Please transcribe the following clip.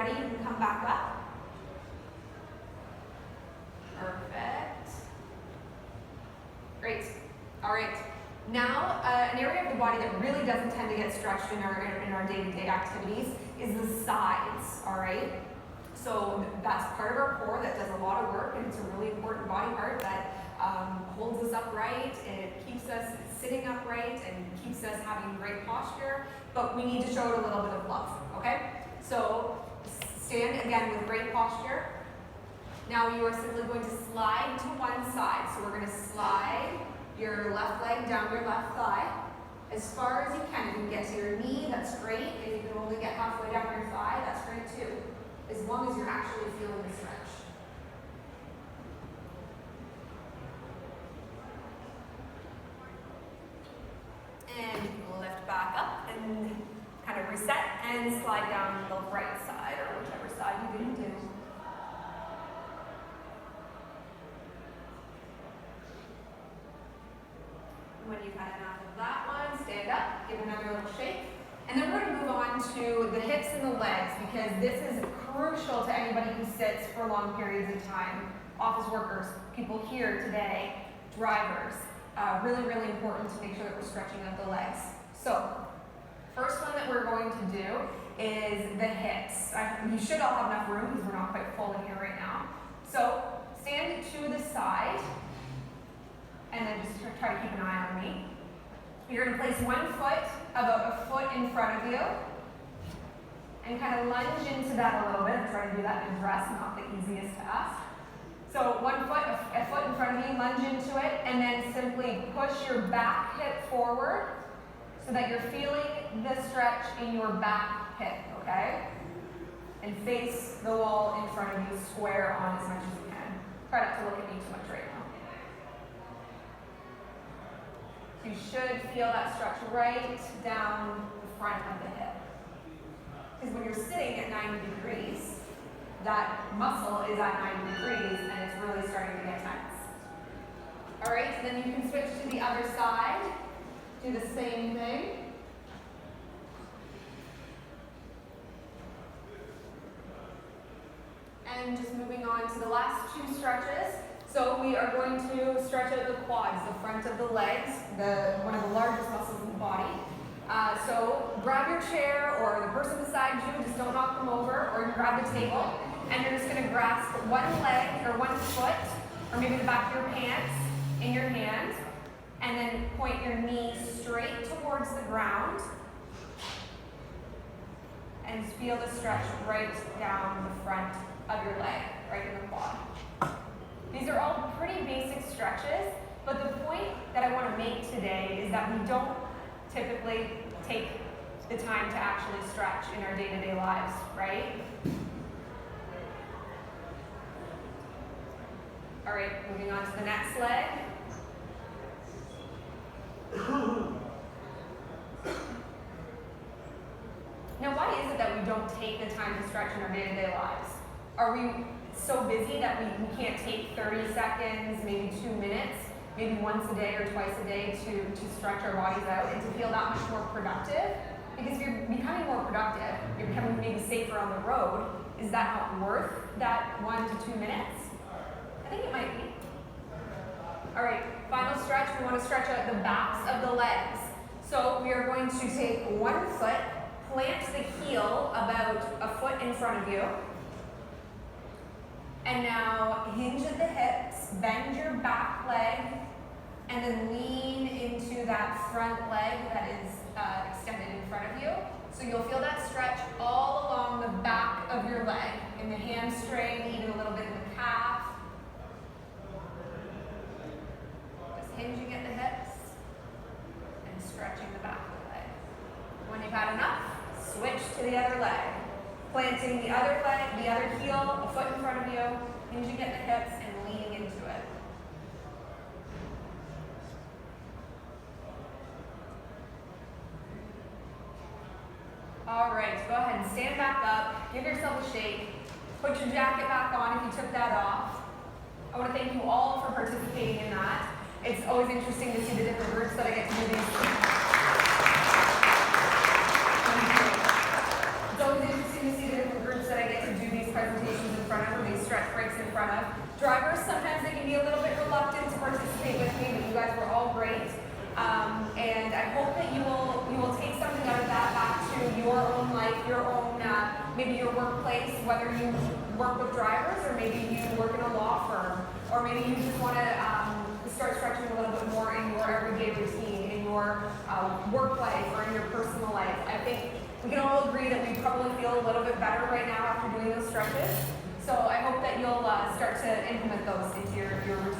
ready, you can come back up. Perfect. Great. All right. Now, an area of the body that really doesn't tend to get stretched in our day-to-day activities is the sides, all right? So that's part of our core that does a lot of work, and it's a really important body part that holds us upright, and it keeps us sitting upright, and keeps us having great posture, but we need to show it a little bit of love, okay? So stand again with great posture. Now you are simply going to slide to one side. So we're going to slide your left leg down your left thigh as far as you can. If you can get to your knee, that's great. If you can only get halfway down your thigh, that's great too, as long as you're actually feeling the stretch. And lift back up and kind of reset and slide down the right side or whichever side you didn't do. When you've had enough of that one, stand up, give another little shake. And then we're going to move on to the hips and the legs, because this is crucial to anybody who sits for long periods of time. Office workers, people here today, drivers. Really, really important to make sure that we're stretching out the legs. So, first one that we're going to do is the hips. You should all have enough room because we're not quite full in here right now. So, stand to the side, and then just try to keep an eye on me. You're going to place one foot about a foot in front of you, and kind of lunge into that a little bit. I'm trying to do that in a dress, not the easiest task. So one foot, a foot in front of you, lunge into it, and then simply push your back hip forward so that you're feeling the stretch in your back hip, okay? And face the wall in front of you, square on as much as you can. Try not to look at me too much right now. You should feel that stretch right down the front of the hip. Because when you're sitting at 90 degrees, that muscle is at 90 degrees and it's really starting to get tense. All right, so then you can switch to the other side. Do the same thing. And just moving on to the last two stretches. So we are going to stretch out the quads, the front of the legs, one of the largest muscles in the body. So grab your chair or the person beside you, just don't knock them over, or grab the table, and you're just going to grasp one leg or one foot, or maybe the back of your pants in your hand, and then point your knee straight towards the ground, and feel the stretch right down the front of your leg, right in the quad. These are all pretty basic stretches, but the point that I want to make today is that we don't typically take the time to actually stretch in our day-to-day lives, right? All right, moving on to the next leg. Now, why is it that we don't take the time to stretch in our day-to-day lives? Are we so busy that we can't take 30 seconds, maybe 2 minutes, maybe once a day or twice a day to stretch our bodies out and to feel that much more productive? Because if you're becoming more productive, you're becoming maybe safer on the road, is that not worth that 1 to 2 minutes? I think it might be. All right, final stretch, we want to stretch out the backs of the legs. So we are going to take one foot, plant the heel about a foot in front of you, and now hinge at the hips, bend your back leg, and then lean into that front leg that is extended in front of you. So you'll feel that stretch all along the back of your leg, in the hamstring, even a little bit in the calf. Just hinging at the hips and stretching the back of the leg. When you've had enough, switch to the other leg. Planting the other leg, the other heel, a foot in front of you, hinging at the hips and leaning into it. All right, go ahead and stand back up, give yourself a shake, put your jacket back on if you took that off. I want to thank you all for participating in that. It's always interesting to see the different groups that I get to do these with. It's always interesting to see the different groups that I get to your own, maybe your workplace, whether you work with drivers or maybe you work in a law firm, or maybe you just want to start stretching a little bit more in your everyday routine, in your work life or in your personal life. I think we can all agree that we probably feel a little bit better right now after doing those stretches. So I hope that you'll start to implement those into your routine.